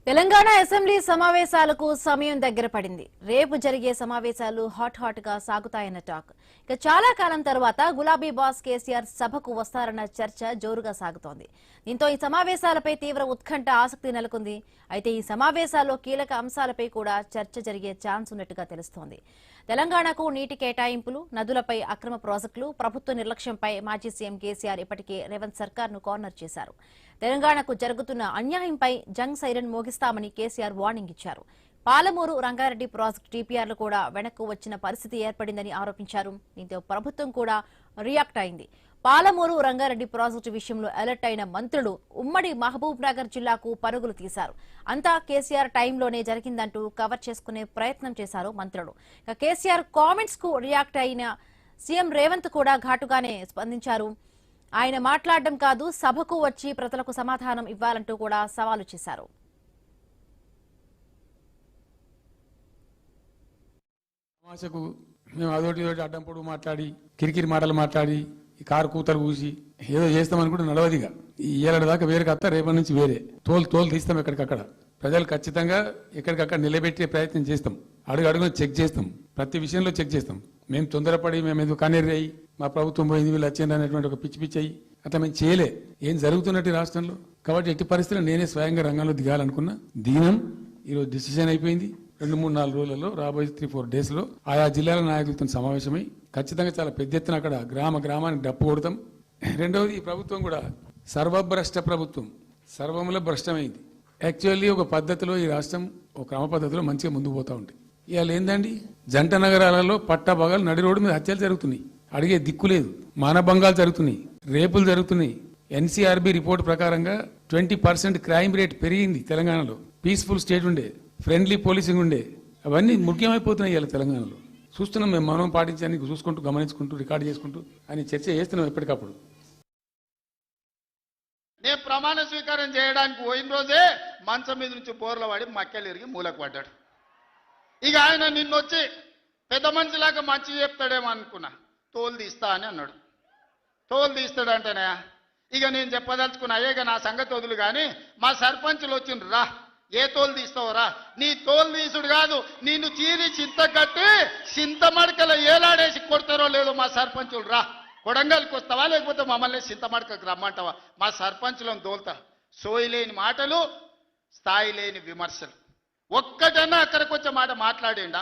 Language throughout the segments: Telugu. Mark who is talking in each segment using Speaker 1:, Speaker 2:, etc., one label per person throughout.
Speaker 1: తెలంగాణ అసెంబ్లీ సమావేశాలకు సమయం దగ్గర పడింది. రేపు జరిగే సమావేశాలు హాట్ గా సాగుతాయన్న టాక్. ఇక చాలా కాలం తర్వాత గులాబీ బాస్ కేసీఆర్ సభకు వస్తారన్న చర్చ జోరుగా సాగుతోంది. దీంతో ఈ సమావేశాలపై తీవ్ర ఉత్కంఠ ఆసక్తి నెలకొంది. అయితే ఈ సమావేశాల్లో కీలక అంశాలపై కూడా చర్చ జరిగే ఛాన్స్ ఉన్నట్టుగా తెలుస్తోంది. తెలంగాణకు నీటి కేటాయింపులు, నదులపై అక్రమ ప్రాజెక్టులు, ప్రభుత్వ నిర్లక్ష్యంపై మాజీ సీఎం కేసీఆర్ ఇప్పటికే రేవంత్ సర్కార్ను కార్నర్ చేశారు. తెలంగాణకు జరుగుతున్న అన్యాయంపై జంగ్ సైరన్ మోగిస్తామని కేసీఆర్ వార్నింగ్ ఇచ్చారు. పాలమూరు రంగారెడ్డి ప్రాజెక్టు టీపీఆర్లు కూడా వెనక్కు వచ్చిన పరిస్థితి ఏర్పడిందని ఆరోపించారు. దీంతో ప్రభుత్వం కూడా రియాక్ట్ అయింది. పాలమూరు రంగారెడ్డి ప్రాజెక్టు విషయంలో అలర్ట్ అయిన మంత్రులు ఉమ్మడి మహబూబ్ నగర్ జిల్లాకు పరుగులు తీశారు. అంతా కేసీఆర్ టైంలోనే జరిగిందంటూ కవర్ చేసుకునే ప్రయత్నం చేశారు మంత్రులు. కేసీఆర్ కామెంట్స్ కు రియాక్ట్ అయిన సీఎం రేవంత్ కూడా ఘాటుగానే స్పందించారు. ఆయన మాట్లాడడం కాదు, సభకు వచ్చి ప్రజలకు సమాధానం ఇవ్వాలంటూ కూడా సవాలు చేశారు.
Speaker 2: మేము అదోటి అడ్డం పొడుగు మాట్లాడి కిరికిరి మాటలు మాట్లాడి ఈ కారు కూతలు కూసి ఏదో చేస్తామనుకుంటే నడవదిగా. ఈ ఏడాది దాకా వేరే కత్తా రేపటి నుంచి వేరే తోలు తీస్తాం. ఎక్కడికక్కడ ప్రజలు ఖచ్చితంగా ఎక్కడికక్కడ నిలబెట్టే ప్రయత్నం చేస్తాం. అడుగున చెక్ చేస్తాం. ప్రతి విషయంలో చెక్ చేస్తాం. మేము తొందరపడి మేము ఎందుకు కన్నెర్రి అయ్యి మా ప్రభుత్వం పోయింది వీళ్ళు వచ్చింది అనేటువంటి ఒక పిచ్చి అయ్యి అట్లా మేము చేయలే. ఏం జరుగుతున్నట్టు రాష్ట్రంలో కాబట్టి ఎట్టి పరిస్థితుల్లో నేనే స్వయంగా రంగంలో దిగాలనుకున్నా. దినం ఈరోజు డిసిషన్ అయిపోయింది. 2-3-4 రోజులలో రాబోయే 3-4 days లో ఆయా జిల్లాల నాయకులతో సమావేశమై ఖచ్చితంగా చాలా పెద్ద ఎత్తున అక్కడ గ్రామానికి డప్పు కొడతాం. రెండవది, ఈ ప్రభుత్వం కూడా సర్వభ్రష్ట ప్రభుత్వం, సర్వముల భ్రష్టమైంది. యాక్చువల్లీ ఒక పద్ధతిలో ఈ రాష్ట్రం ఒక క్రమ పద్ధతిలో మంచిగా ముందుకు పోతా ఉంటుంది. ఇవాళ ఏందండి, జంట నగరాలలో పట్టభాగాలు నడి రోడ్డు మీద హత్యలు జరుగుతున్నాయి. అడిగే దిక్కు లేదు. మానభంగాలు జరుగుతున్నాయి, రేపులు జరుగుతున్నాయి. ఎన్సీఆర్బీ రిపోర్ట్ ప్రకారంగా 20% క్రైమ్ రేట్ పెరిగింది తెలంగాణలో. పీస్ఫుల్ స్టేట్ ఉండే, ఫ్రెండ్లీ పోలీసింగ్ ఉండే, అవన్నీ ముఖ్యమైపోతున్నాయి ఇవాళ తెలంగాణలో. చూస్తున్నాం మేము. మనం పాటించడానికి చూసుకుంటూ గమనించుకుంటూ రికార్డు చేసుకుంటూ అని చర్చ చేస్తున్నాం ఎప్పటికప్పుడు.
Speaker 3: నేను ప్రమాణ స్వీకారం చేయడానికి పోయిన రోజే మంచం మీద నుంచి బోర్ల పడి మక్కెలు ఇరిగి మూలకు పడ్డాడు. ఇక ఆయన నిన్నొచ్చి పెద్ద మనిషిలాగా మంచి చెప్తాడేమో అనుకున్నా. తోలు తీస్తా అని అన్నాడు. తోలు తీస్తాడంటేనే ఇక నేను చెప్పదలుచుకున్నా, ఇక నా సంగతి వదులు కానీ మా సర్పంచులు వచ్చిండ్రు, రా ఏ తోలు తీస్తావురా, నీ తోలు తీసుడు కాదు నిన్ను చీరి చింత కట్టి చింత మడకల ఏలాడేసి కొడతారో లేదో మా సర్పంచులు, రా కొడంగల్కి వస్తావా లేకపోతే మమ్మల్ని చింత మడకకు రమ్మంటావా, మా సర్పంచులను దోల్తా. సోయి లేని మాటలు, స్థాయి లేని విమర్శలు. ఒక్కటన్నా అక్కడికి వచ్చే మాట మాట్లాడేండా?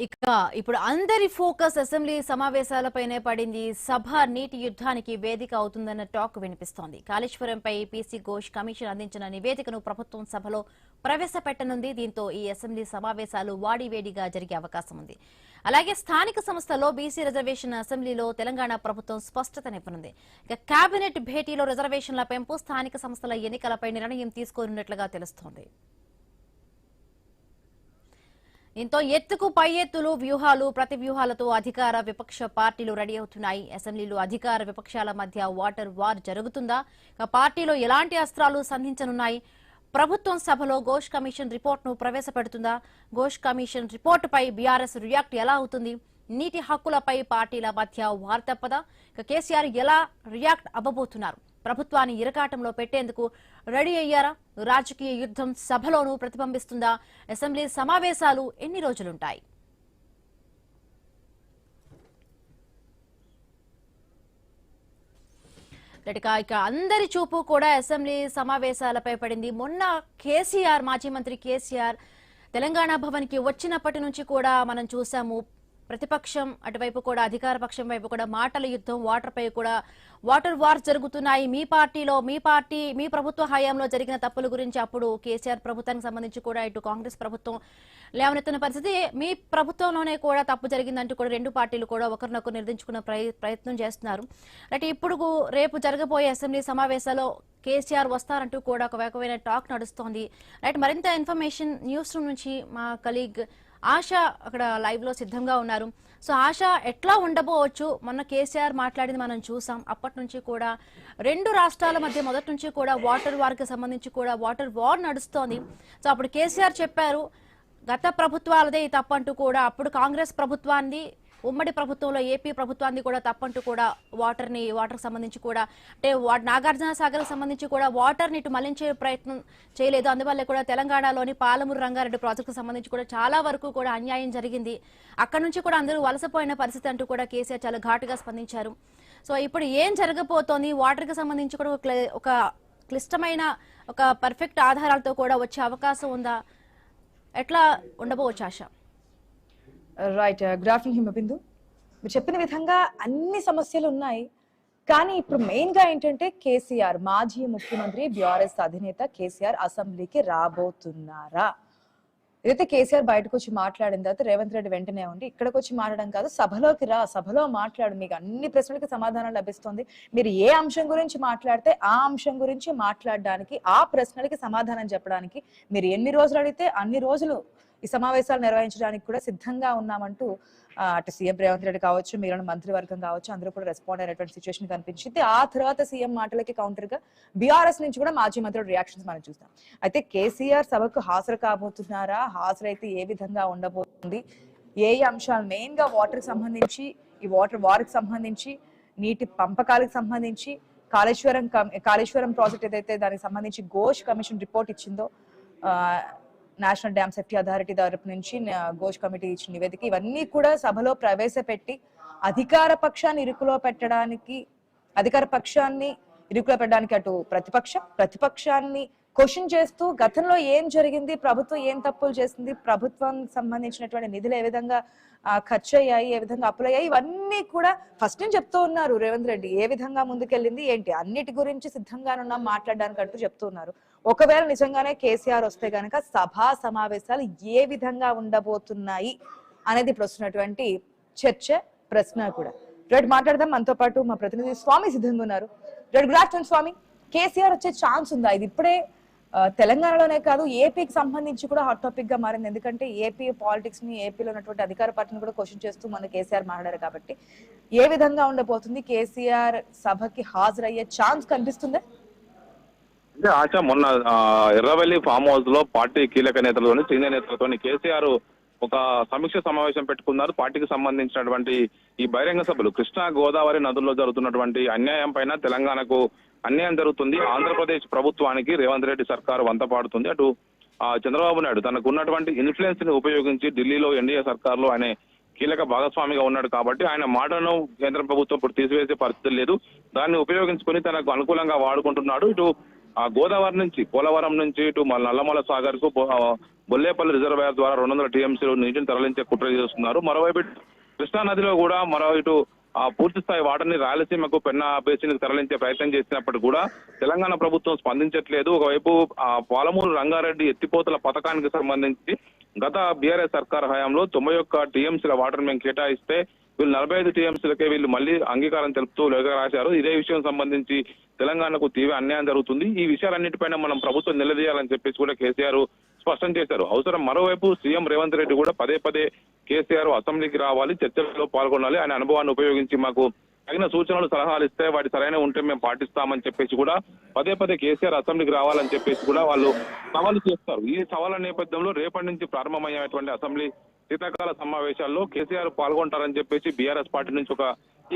Speaker 1: ఇక ఇప్పుడు అందరి ఫోకస్ అసెంబ్లీ సమావేశాలపైనే పడింది. సభ నీటి యుద్ధానికి వేదిక అవుతుందన్న టాక్ వినిపిస్తోంది. కాళేశ్వరంపై పీసీ ఘోష్ కమిషన్ అందించిన నివేదికను ప్రభుత్వం సభలో ప్రవేశపెట్టనుంది. దీంతో ఈ అసెంబ్లీ సమావేశాలు వాడివేడిగా జరిగే అవకాశం ఉంది. అలాగే స్థానిక సంస్థల్లో బీసీ రిజర్వేషన్ అసెంబ్లీలో తెలంగాణ ప్రభుత్వం స్పష్టతనివ్వనుంది. ఇక కేబినెట్ భేటీలో రిజర్వేషన్ల పెంపు, స్థానిక సంస్థల ఎన్నికలపై నిర్ణయం తీసుకోనున్నట్లుగా తెలుస్తోంది. దీంతో ఎత్తుకు పై ఎత్తులు, వ్యూహాలు, ప్రతి వ్యూహాలతో అధికార విపక్ష పార్టీలు రెడీ అవుతున్నాయి. అసెంబ్లీలో అధికార విపక్షాల మధ్య వాటర్ వార్ జరుగుతుందా? పార్టీలో ఎలాంటి అస్త్రాలు సంధించనున్నాయి? ప్రభుత్వం సభలో ఘోష్ కమిషన్ రిపోర్టును ప్రవేశపెడుతుందా? ఘోష్ కమిషన్ రిపోర్టుపై బీఆర్ఎస్ రియాక్ట్ ఎలా అవుతుంది? నీటి హక్కులపై పార్టీల మధ్య వార్ తప్పదా? కేసీఆర్ ఎలా రియాక్ట్ అవ్వబోతున్నారు? ప్రభుత్వాన్ని ఇరకాటంలో పెట్టేందుకు రెడీ అయ్యారా? రాజకీయ యుద్ధం సభలోనూ ప్రతిబింబిస్తుందా? అసెంబ్లీ సమావేశాలు ఎన్ని రోజులుంటాయి? ఇక అందరి చూపు కూడా అసెంబ్లీ సమావేశాలపై పడింది. మొన్న కేసీఆర్, మాజీ మంత్రి కేసీఆర్ తెలంగాణ భవన్ కి వచ్చినప్పటి నుంచి కూడా మనం చూసాము. ప్రతిపక్షం అటువైపు కూడా అధికార పక్షం వైపు కూడా మాటల యుద్ధం, వాటర్పై కూడా వాటర్ వార్ జరుగుతున్నాయి. మీ ప్రభుత్వ హయాంలో జరిగిన తప్పుల గురించి అప్పుడు కేసీఆర్ ప్రభుత్వానికి సంబంధించి కూడా ఇటు కాంగ్రెస్ ప్రభుత్వం లేవనెత్తిన పరిస్థితి. మీ ప్రభుత్వంలోనే కూడా తప్పు జరిగిందంటూ కూడా రెండు పార్టీలు కూడా ఒకరినొకరు నిర్దించుకున్న ప్రయత్నం చేస్తున్నారు. అంటే ఇప్పుడు రేపు జరగబోయే అసెంబ్లీ సమావేశాల్లో కేసీఆర్ వస్తారంటూ కూడా ఒక రకమైన టాక్ నడుస్తోంది. రైట్, మరింత ఇన్ఫర్మేషన్ న్యూస్ రూమ్ నుంచి మా కలీగ్ ఆశ అక్కడ లైవ్ లో సిద్ధంగా ఉన్నారు. సో ఆశ, ఎట్లా ఉండబోవచ్చు? మొన్న కేసీఆర్ మాట్లాడింది మనం చూసాం. అప్పటి నుంచి కూడా రెండు రాష్ట్రాల మధ్య మొదటి నుంచి కూడా వాటర్ వార్ కి సంబంధించి కూడా వాటర్ వార్ నడుస్తోంది. సో అప్పుడు కేసీఆర్ చెప్పారు గత ప్రభుత్వాలదే తప్పంటూ కూడా. అప్పుడు కాంగ్రెస్ ప్రభుత్వాన్ని ఉమ్మడి ప్రభుత్వంలో ఏపీ ప్రభుత్వాన్ని కూడా తప్పంటూ కూడా వాటర్ సంబంధించి కూడా అంటే నాగార్జున సాగర్ సంబంధించి కూడా వాటర్ ని ఇటు మళ్లించే ప్రయత్నం చేయలేదు. అందువల్ల కూడా తెలంగాణలోని పాలమూరు రంగారెడ్డి ప్రాజెక్టు సంబంధించి కూడా చాలా వరకు కూడా అన్యాయం జరిగింది. అక్కడ నుంచి కూడా అందరూ వలసపోయిన పరిస్థితి అంటూ కూడా కేసీఆర్ చాలా ఘాటుగా స్పందించారు. సో ఇప్పుడు ఏం జరగబోతోంది, వాటర్ కి సంబంధించి కూడా ఒక క్లిష్టమైన ఒక పర్ఫెక్ట్ ఆధారాలతో కూడా వచ్చే అవకాశం ఉందా, ఎట్లా ఉండబోవచ్చు Asha?
Speaker 4: Right, good afternoon Himabindu. మీరు చెప్పిన విధంగా అన్ని సమస్యలు ఉన్నాయి. కానీ ఇప్పుడు మెయిన్ గా ఏంటంటే కేసీఆర్, మాజీ ముఖ్యమంత్రి బీఆర్ఎస్ అధినేత కేసీఆర్ అసెంబ్లీకి రాబోతున్నారా? ఏదైతే కేసీఆర్ బయటకు వచ్చి మాట్లాడిన తర్వాత రేవంత్ రెడ్డి వెంటనే ఉండి ఇక్కడికి వచ్చి మాట్లాడడం కాదు, సభలోకి రా, సభలో మాట్లాడు, మీకు అన్ని ప్రశ్నలకి సమాధానం లభిస్తుంది, మీరు ఏ అంశం గురించి మాట్లాడితే ఆ అంశం గురించి మాట్లాడడానికి, ఆ ప్రశ్నలకి సమాధానం చెప్పడానికి మీరు ఎన్ని రోజులు అడిగితే అన్ని రోజులు ఈ సమావేశాలు నిర్వహించడానికి కూడా సిద్ధంగా ఉన్నామంటూ అటు సీఎం రేవంత్ రెడ్డి కావచ్చు, మిగిలిన మంత్రివర్గం కావచ్చు, అందరూ కూడా రెస్పాండ్ అయినటువంటి సిచ్యువేషన్ కనిపించింది. ఆ తర్వాత సీఎం మాటలకి కౌంటర్ గా బీఆర్ఎస్ నుంచి కూడా మాజీ మంత్రుల రియాక్షన్స్ మనం చూస్తాం. అయితే కేసీఆర్ సభకు హాజరు కాబోతున్నారా, హాజరైతే ఏ విధంగా ఉండబోతుంది, ఏ అంశాలు మెయిన్ గా వాటర్ కి సంబంధించి, ఈ వార్కి సంబంధించి, నీటి పంపకాలకు సంబంధించి, కాళేశ్వరం ప్రాజెక్ట్ ఏదైతే దానికి సంబంధించి ఘోష్ కమిషన్ రిపోర్ట్ ఇచ్చిందో, నేషనల్ డ్యామ్ సేఫ్టీ అథారిటీ తరపు నుంచి ఘోష్ కమిటీ ఇచ్చిన నివేదిక, ఇవన్నీ కూడా సభలో ప్రవేశపెట్టి అధికార పక్షాన్ని ఇరుకులో పెట్టడానికి అటు ప్రతిపక్షాన్ని క్వశ్చన్ చేస్తూ గతంలో ఏం జరిగింది, ప్రభుత్వం ఏం తప్పులు చేసింది, ప్రభుత్వం సంబంధించినటువంటి నిధులు ఏ విధంగా ఖర్చు అయ్యాయి, ఏ విధంగా అప్పులయ్యాయి, ఇవన్నీ కూడా ఫస్ట్ నుంచి చెప్తూ ఉన్నారు. రేవంత్ రెడ్డి ఏ విధంగా ముందుకెళ్ళింది ఏంటి అన్నిటి గురించి సిద్ధంగానున్నాం మాట్లాడడానికి అంటూ చెప్తూ ఉన్నారు. ఒకవేళ నిజంగానే కేసీఆర్ వస్తే గనక సభా సమావేశాలు ఏ విధంగా ఉండబోతున్నాయి అనేది ఇప్పుడు వస్తున్నటువంటి చర్చ, ప్రశ్న కూడా. రెడ్ మాట్లాడదాం. మనతో పాటు మా ప్రతినిధి స్వామి సిద్ధంగా ఉన్నారు. రెడ్, గుడ్ ఆఫ్టర్నూన్ స్వామి. కేసీఆర్ వచ్చే ఛాన్స్ ఉందా? ఇది ఇప్పుడే తెలంగాణలోనే కాదు ఏపీకి సంబంధించి కూడా హాట్ టాపిక్ గా మారింది. ఎందుకంటే ఏపీ పాలిటిక్స్ ని, ఏపీలో ఉన్నటువంటి అధికార పార్టీని కూడా క్వశ్చన్ చేస్తూ మన కేసీఆర్ మాట్లాడారు కాబట్టి ఏ విధంగా ఉండబోతుంది? కేసీఆర్ సభకి హాజరయ్యే ఛాన్స్ కనిపిస్తుందా?
Speaker 5: అంటే ఆశ మొన్న ఎర్రవెల్లి ఫామ్ హౌస్ లో పార్టీ కీలక నేతలతోని, సీనియర్ నేతలతో కేసీఆర్ ఒక సమీక్ష సమావేశం పెట్టుకున్నారు. పార్టీకి సంబంధించినటువంటి ఈ బహిరంగ సభలు, కృష్ణా గోదావరి నదుల్లో జరుగుతున్నటువంటి అన్యాయం పైన, తెలంగాణకు అన్యాయం జరుగుతుంది, ఆంధ్రప్రదేశ్ ప్రభుత్వానికి రేవంత్ రెడ్డి సర్కారు వంత పాడుతుంది, అటు చంద్రబాబు నాయుడు తనకు ఉన్నటువంటి ఇన్ఫ్లుయెన్స్ ని ఉపయోగించి ఢిల్లీలో ఎన్డీఏ సర్కార్లో ఆయన కీలక భాగస్వామిగా ఉన్నాడు కాబట్టి ఆయన మాటను కేంద్ర ప్రభుత్వం ఇప్పుడు తీసివేసే పరిస్థితి లేదు. దాన్ని ఉపయోగించుకొని తనకు అనుకూలంగా వాడుకుంటున్నాడు. ఇటు గోదావరి నుంచి, పోలవరం నుంచి ఇటు నల్లమల సాగర్ కు బొల్లేపల్లి రిజర్వాయర్ ద్వారా 200 టీఎంసీలు నీటిని తరలించే కుట్ర చేస్తున్నారు. మరోవైపు కృష్ణా నదిలో కూడా ఇటు పూర్తి స్థాయి వాటర్ని రాయలసీమకు పెన్నా బేసిన్ తరలించే ప్రయత్నం చేసినప్పటికీ కూడా తెలంగాణ ప్రభుత్వం స్పందించట్లేదు. ఒకవైపు పాలమూరు రంగారెడ్డి ఎత్తిపోతల పథకానికి సంబంధించి గత బీఆర్ఎస్ సర్కార్ హయాంలో 91 టీఎంసీల వాటర్ మేము కేటాయిస్తే వీళ్ళు 45 టీఎంసీలకే వీళ్ళు మళ్ళీ అంగీకారం తెలుపుతూ లేఖ రాశారు. ఇదే విషయం సంబంధించి తెలంగాణకు తీవ్ర అన్యాయం జరుగుతుంది, ఈ విషయాలన్నిటిపైన మనం ప్రభుత్వం నిలదీయాలని చెప్పేసి కూడా కేసీఆర్ స్పష్టం చేశారు. అవసరం మరోవైపు సీఎం రేవంత్ రెడ్డి కూడా పదే కేసీఆర్ అసెంబ్లీకి రావాలి, చర్చల్లో పాల్గొనాలి, ఆయన అనుభవాన్ని ఉపయోగించి మాకు తగిన సూచనలు, సలహాలు ఇస్తే వాటి సరైన ఉంటే మేము పాటిస్తామని చెప్పేసి కూడా పదే కేసీఆర్ అసెంబ్లీకి రావాలని చెప్పేసి కూడా వాళ్ళు సవాలు చేస్తారు. ఈ సవాళ్ళ నేపథ్యంలో రేపటి నుంచి ప్రారంభమయ్యేటువంటి అసెంబ్లీ శీతాకాల సమావేశాల్లో కేసీఆర్ పాల్గొంటారని చెప్పేసి బీఆర్ఎస్ పార్టీ నుంచి ఒక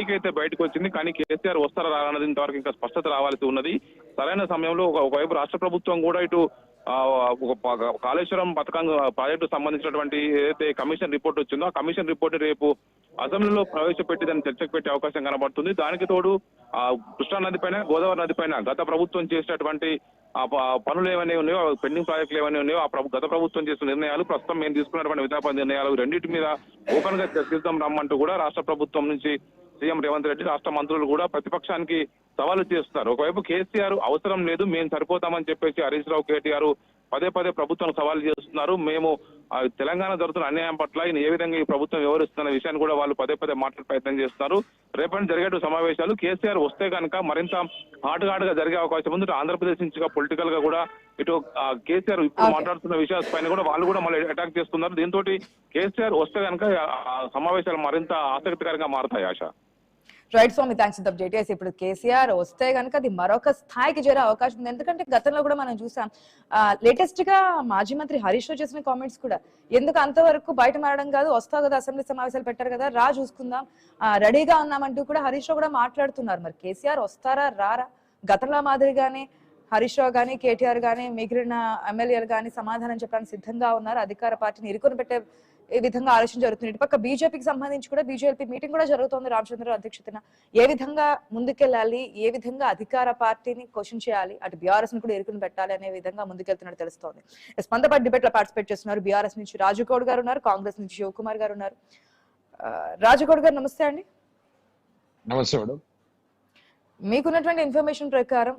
Speaker 5: ఈకైతే బయటకు వచ్చింది. కానీ కేసీఆర్ వస్తారా రానది ఇంతవరకు ఇంకా స్పష్టత రావాల్సి ఉన్నది. సరైన సమయంలో ఒకవైపు రాష్ట్ర ప్రభుత్వం కూడా ఇటు కాళేశ్వరం పథకం ప్రాజెక్టు సంబంధించినటువంటి ఏదైతే కమిషన్ రిపోర్ట్ వచ్చిందో ఆ కమిషన్ రిపోర్ట్ రేపు అసెంబ్లీలో ప్రవేశపెట్టి దాన్ని చర్చకు పెట్టే అవకాశం కనబడుతుంది. దానికి తోడు కృష్ణా నది పైన, గోదావరి నది పైన గత ప్రభుత్వం చేసినటువంటి పనులు ఏమైనా ఉన్నాయో, పెండింగ్ ప్రాజెక్టులు ఏమైనా ఉన్నాయో, గత ప్రభుత్వం చేసిన నిర్ణయాలు, ప్రస్తుతం మేము తీసుకున్నటువంటి విధాప నిర్ణయాలు రెండింటి మీద ఓపెన్ గా చర్చిద్దాం రమ్మంటూ కూడా రాష్ట్ర ప్రభుత్వం నుంచి సీఎం రేవంత్ రెడ్డి, రాష్ట్ర మంత్రులు కూడా ప్రతిపక్షానికి సవాలు చేస్తున్నారు. ఒకవైపు కేసీఆర్ అవసరం లేదు, మేము సరిపోతామని చెప్పేసి హరీష్ రావు, కేటీఆర్ పదే ప్రభుత్వం సవాలు చేస్తున్నారు. మేము తెలంగాణ జరుగుతున్న అన్యాయం పట్ల ఏ విధంగా ఈ ప్రభుత్వం వ్యవహరిస్తున్న విషయాన్ని కూడా వాళ్ళు పదే మాట్లాడే ప్రయత్నం చేస్తున్నారు. రేపటి జరిగే సమావేశాలు కేసీఆర్ వస్తే కనుక మరింత హాట్ గా జరిగే అవకాశం ఉంది. ఆంధ్రప్రదేశ్ నుంచి పొలిటికల్ గా కూడా ఇటు కేసీఆర్ ఇప్పుడు మాట్లాడుతున్న విషయాల పైన కూడా వాళ్ళు కూడా మళ్ళీ అటాక్ చేస్తున్నారు. దీంతో కేసీఆర్ వస్తే కనుక సమావేశాలు మరింత ఆసక్తికరంగా మారుతాయి. Asha
Speaker 4: right Swamy, thanks for update. ఇప్పుడు కేసీఆర్ వస్తే కనుక అది మరొక స్థాయికి చేరే అవకాశం ఉంది. ఎందుకంటే గతంలో కూడా మనం చూసాం, లేటెస్ట్ గా మాజీ మంత్రి హరీష్ రావు చేసిన కామెంట్స్ కూడా, ఎందుకు అంతవరకు బయట మారడం కాదు, వస్తావు కదా అసెంబ్లీ సమావేశాలు పెట్టారు కదా, రా చూసుకుందాం, రెడీగా ఉన్నామంటూ కూడా హరీష్ రావు కూడా మాట్లాడుతున్నారు. మరి కేసీఆర్ వస్తారా రారా? గతంలో మాదిరిగానే హరీష్ రావు గానీ, కేటీఆర్ గానీ, మిగిలిన ఎమ్మెల్యేలు గానీ సమాధానం చెప్పడానికి సిద్ధంగా ఉన్నారు. అధికార పార్టీని ఇరుకుని పెట్టే ఈ విధంగా ఆలోచన జరుగుతుంది. ఇటు పక్క బీజేపీకి సంబంధించి కూడా బీజేపీ మీటింగ్ కూడా జరుగుతోంది రామచంద్రరావు అధ్యక్షతన. ఏ విధంగా ముందుకెళ్ళాలి, ఏ విధంగా అధికార పార్టీని క్వశ్చన్ చేయాలి, అటు బీఆర్ఎస్ ని కూడా ఇరుకుని పెట్టాలి అనే విధంగా ముందుకెళ్తున్నట్టు తెలుస్తోంది. స్పందపడి డిబేట్ లో పార్టిసిపేట్ చేస్తున్నారు. బీఆర్ఎస్ నుంచి రాజుగౌడ్ గారు ఉన్నారు, కాంగ్రెస్ నుంచి శివకుమార్ గారు ఉన్నారు. రాజుగౌడ్ గారు నమస్తే అండి.
Speaker 6: నమస్తే మేడం.
Speaker 4: మీకున్నటువంటి ఇన్ఫర్మేషన్ ప్రకారం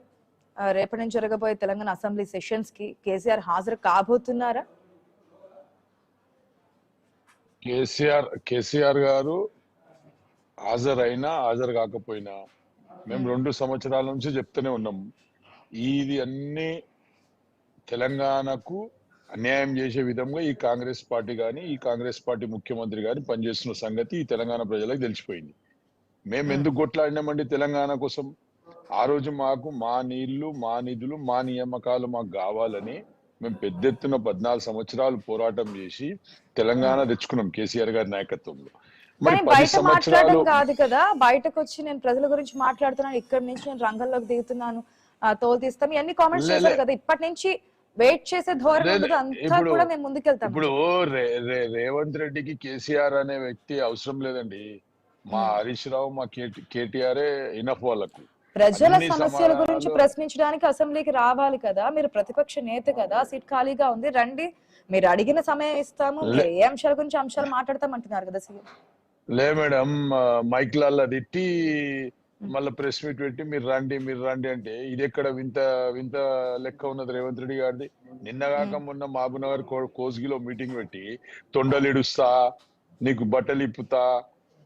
Speaker 4: రేపటి నుంచి జరగబోయే తెలంగాణ అసెంబ్లీ సెషన్స్ కి కేసీఆర్ హాజరు కాబోతున్నారా?
Speaker 6: కేసీఆర్ గారు హాజరైనా హాజరు కాకపోయినా మేము 2 సంవత్సరాల నుంచి చెప్తూనే ఉన్నాం, ఇది అన్ని తెలంగాణకు అన్యాయం చేసే విధంగా ఈ కాంగ్రెస్ పార్టీ కానీ, ఈ కాంగ్రెస్ పార్టీ ముఖ్యమంత్రి కానీ పనిచేస్తున్న సంగతి ఈ తెలంగాణ ప్రజలకు తెలిసిపోయింది. మేము ఎందుకు కొట్లాడినామండి తెలంగాణ కోసం? ఆ రోజు మాకు మా నీళ్లు, మా నిధులు, మా నియామకాలు మాకు కావాలని మేము పెద్ద ఎత్తున 14 సంవత్సరాలు పోరాటం చేసి తెలంగాణ తెచ్చుకున్నాం కేసీఆర్ గారి నాయకత్వంలో. మరి 10
Speaker 4: బయట
Speaker 6: సంవత్సరాలు
Speaker 4: మాట్లాడడం కాదు కదా, బయటకు వచ్చి నేను ప్రజల గురించి మాట్లాడుతున్నాను, ఇక్కడి నుంచి నేను రంగంలోకి దిగుతున్నాను, తోలు తీస్తాం, ఇవన్నీ కామెంట్స్ చేశారు కదా. ఇప్పటి నుంచి వెయిట్ చేసే ధోరణి ఉండదు, అంతా కూడా మేము ముందుకెళ్తాం.
Speaker 6: ఇప్పుడు రేవంత్ రెడ్డికి కేసీఆర్ అనే వ్యక్తి అవసరం లేదండి. మా హరీష్ రావు, మా కేటీఆర్ ఇనఫ్ వాళ్ళకు.
Speaker 4: ప్రజల సమస్యల గురించి ప్రశ్నించడానికి అసెంబ్లీకి రావాలి కదా, మీరు ప్రతిపక్ష నేత కదా, సీట్ ఖాళీగా ఉంది, రండి, మీరు అడిగిన సమయం ఇస్తాము, మీరు ఏ అంశాల గురించి అంశాలు మాట్లాడతామంటున్నారు కదా సీఎం.
Speaker 6: లే మేడం, మైక్లల్లా తిట్టి మళ్ళీ ప్రెస్ మీట్ పెట్టి మీరు రండి అంటే ఇది ఎక్కడ వింత లెక్క ఉన్నది రేవంత్ రెడ్డి గారిది. నిన్నగాక మొన్న మహబూబ్నగర్ కోస్గిలో మీటింగ్ పెట్టి తొండలిడుస్తా, నీకు బట్టలు ఇప్పుతా,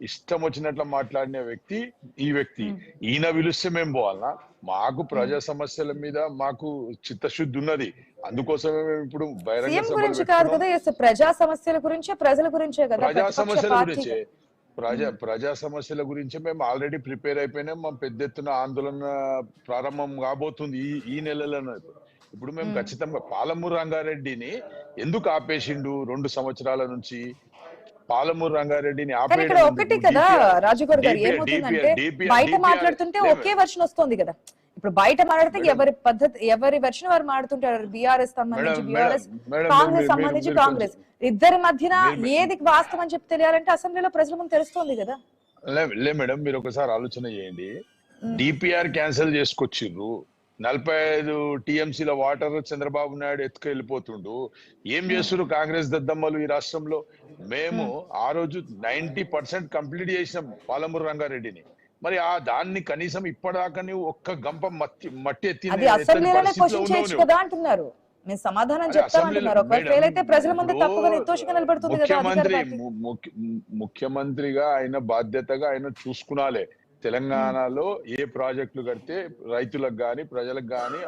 Speaker 6: ఇష్టం వచ్చినట్లు మాట్లాడిన వ్యక్తి ఈ వ్యక్తి. ఈయన పిలిస్తే మేము పోవాలనా? మాకు ప్రజా సమస్యల మీద మాకు చిత్తశుద్ధి ఉన్నది, అందుకోసమే మేము ఇప్పుడు బహిరంగ సభలు
Speaker 4: కాదు కదా, ప్రజా సమస్యల గురించే, ప్రజల గురించే కదా,
Speaker 6: ప్రజా సమస్యల గురించి మేము ఆల్రెడీ ప్రిపేర్ అయిపోయినాం. మా పెద్ద ఎత్తున ఆందోళన ప్రారంభం కాబోతుంది ఈ నెలలో. ఇప్పుడు మేము ఖచ్చితంగా పాలమూరు రంగారెడ్డిని ఎందుకు ఆపేసిండు 2 సంవత్సరాల నుంచి? పాలమూరు రంగారెడ్డిని
Speaker 4: ఇక్కడ ఒకటి కదా రాజుగౌడ్ గారు, ఏమవుతుందంటే బయట మాట్లాడుతుంటే ఒకే వర్షన్ వస్తుంది కదా. ఇప్పుడు బయట మాట్లాడితే ఎవరి పద్ధతి, ఎవరి వర్షన్ వారు మాట్లాడుతుంటారు. బీఆర్ఎస్ సంబంధించి బీఆర్ఎస్, కాంగ్రెస్ సంబంధించి కాంగ్రెస్, ఇద్దరి మధ్యన ఏది వాస్తవం అని చెప్పి తెలియాలంటే అసెంబ్లీలో ప్రజల ముందు తెలుస్తుంది కదా.
Speaker 6: లే మేడం, మీరు ఒకసారి ఆలోచన చేయండి. డిపిఆర్ క్యాన్సిల్ చేసుకొచ్చిర్రు, 45 టీఎంసీల వాటర్ చంద్రబాబు నాయుడు ఎత్తుకు వెళ్ళిపోతుండు. ఏం చేస్తున్నారు కాంగ్రెస్ దద్దమ్మలు ఈ రాష్ట్రంలో? మేము ఆ రోజు 90% కంప్లీట్ చేసినాం పాలమూరు రంగారెడ్డిని. మరి ఆ దాన్ని కనీసం ఇప్పటిదాకా ఒక్క గంప మట్టి ఎత్తి
Speaker 4: అంటున్నారు. మేము సమాధానం చెప్తామంటున్నారు. ఒకవేళ అయితే ప్రజల ముందు తప్పుగా నిర్దోషంగా నిలబడుతుంది కదా.
Speaker 6: ముఖ్యమంత్రిగా ఆయన బాధ్యతగా ఆయన చూసుకునాలే. తెలంగాణలో ఏ ప్రాజెక్టులు కడితే రైతులకు గాని ప్రజలకు గాని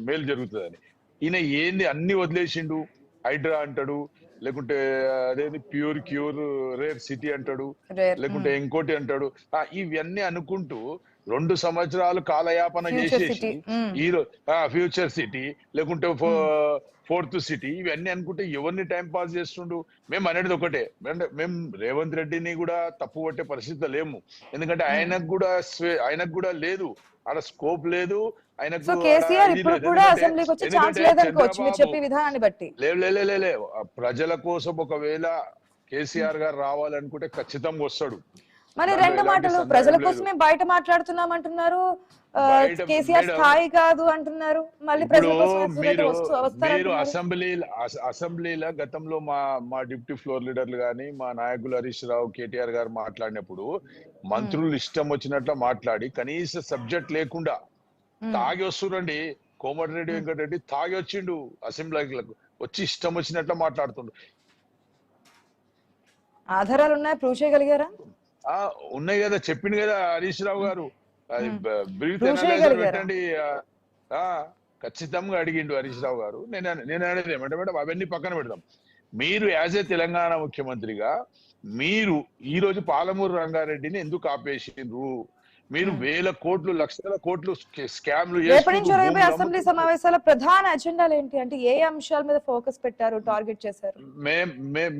Speaker 6: మేలు జరుగుతుందని. ఈయన ఏంది అన్ని వదిలేసిండు. హైడ్రా అంటాడు, లేకుంటే అదేది క్యూర్ రేర్ సిటీ అంటాడు, లేకుంటే ఇంకోటి అంటాడు. ఇవన్నీ అనుకుంటూ 2 సంవత్సరాలు కాలయాపన చేసేసి ఫ్యూచర్ సిటీ, లేకుంటే 4th సిటీ, ఇవన్నీ అనుకుంటే ఎవరిని టైం పాస్ చేస్తుండు. మేము అనేది ఒకటే, మేము రేవంత్ రెడ్డిని కూడా తప్పు పట్టే పరిస్థితి లేము. ఎందుకంటే ఆయనకు కూడా లేదు, ఆడ స్కోప్ లేదు ఆయనకు. లే ప్రజల కోసం ఒకవేళ కేసీఆర్ గారు రావాలనుకుంటే ఖచ్చితంగా వస్తాడు.
Speaker 4: మరి 2 మాటలు, ప్రజల కోసమే బయట మాట్లాడుతున్నాం అంటున్నారు, కేసీఆర్ స్థాయి కాదు అంటున్నారు, మళ్ళీ ప్రజల కోసం
Speaker 6: మీరు అసెంబ్లీలో గతంలో మా డిప్యూటీ ఫ్లోర్ లీడర్లు గాని, మా నాయకులు హరీష్ రావు, కేటీఆర్ గారు మాట్లాడినప్పుడు మంత్రులు ఇష్టం వచ్చినట్లు మాట్లాడి కనీస సబ్జెక్ట్ లేకుండా తాగి వస్తుండండి. కోమటిరెడ్డి వెంకటరెడ్డి తాగి వచ్చిండు అసెంబ్లీలకు, వచ్చి ఇష్టం వచ్చినట్లు మాట్లాడుతుండు.
Speaker 4: ఆధారాలు ఉన్నాయి, ప్రూవ్ చేయగలిగారా?
Speaker 6: ఉన్నాయి కదా, చెప్పిండు కదా హరీష్ రావు గారు. బ్రీఫ్ ఎనాలైజర్ పెట్టండి, ఖచ్చితంగా అడిగిండు హరీష్ రావు గారు. నేను అనేది ఏమంటే మేడం, అవన్నీ పక్కన పెడదాం. మీరు యాజ్ ఏ తెలంగాణ ముఖ్యమంత్రిగా మీరు ఈ రోజు పాలమూరు రంగారెడ్డిని ఎందుకు ఆపేసిండ్రు? మీరు వేల కోట్లు లక్షల కోట్లు స్కామ్లు
Speaker 4: రేపటి నుంచి రేపే అసెంబ్లీ సమావేశాల ప్రధాన అజెండాలు ఏంటి అంటే ఏ అంశాల మీద ఫోకస్ పెట్టారు, టార్గెట్ చేశారు?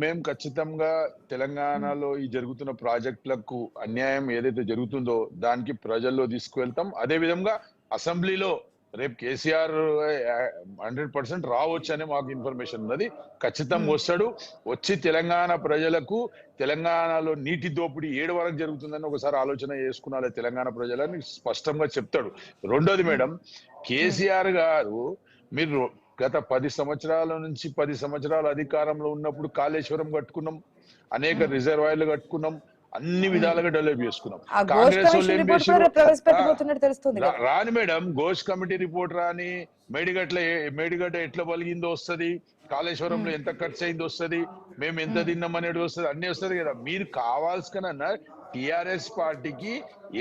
Speaker 6: మేము ఖచ్చితంగా తెలంగాణలో ఈ జరుగుతున్న ప్రాజెక్టులకు అన్యాయం ఏదైతే జరుగుతుందో దానికి ప్రజల్లో తీసుకువెళ్తాం. అదే విధంగా అసెంబ్లీలో రేపు కేసీఆర్ 100% రావచ్చు అనే మాకు ఇన్ఫర్మేషన్ ఉన్నది. ఖచ్చితంగా వస్తాడు. వచ్చి తెలంగాణ ప్రజలకు తెలంగాణలో నీటి దోపిడీ ఏడు వరకు జరుగుతుందని ఒకసారి ఆలోచన చేసుకున్నాలే తెలంగాణ ప్రజలని స్పష్టంగా చెప్తాడు. రెండోది మేడం, కేసీఆర్ గారు మీరు గత 10 సంవత్సరాల నుంచి 10 సంవత్సరాల అధికారంలో ఉన్నప్పుడు కాళేశ్వరం కట్టుకున్నాం, అనేక రిజర్వాయర్లు కట్టుకున్నాం, అన్ని విధాలుగా డెవలప్ చేసుకున్నాం. కాంగ్రెస్ రాని మేడం ఘోష్ కమిటీ రిపోర్ట్ రాని, మేడిగడ్డ ఎట్లా పలిగిందో వస్తుంది, కాళేశ్వరంలో ఎంత ఖర్చు అయిందో వస్తుంది, మేము ఎంత తిన్నాం అనేది వస్తుంది, అన్ని వస్తుంది కదా. మీరు కావాల్సిన టిఆర్ఎస్ పార్టీకి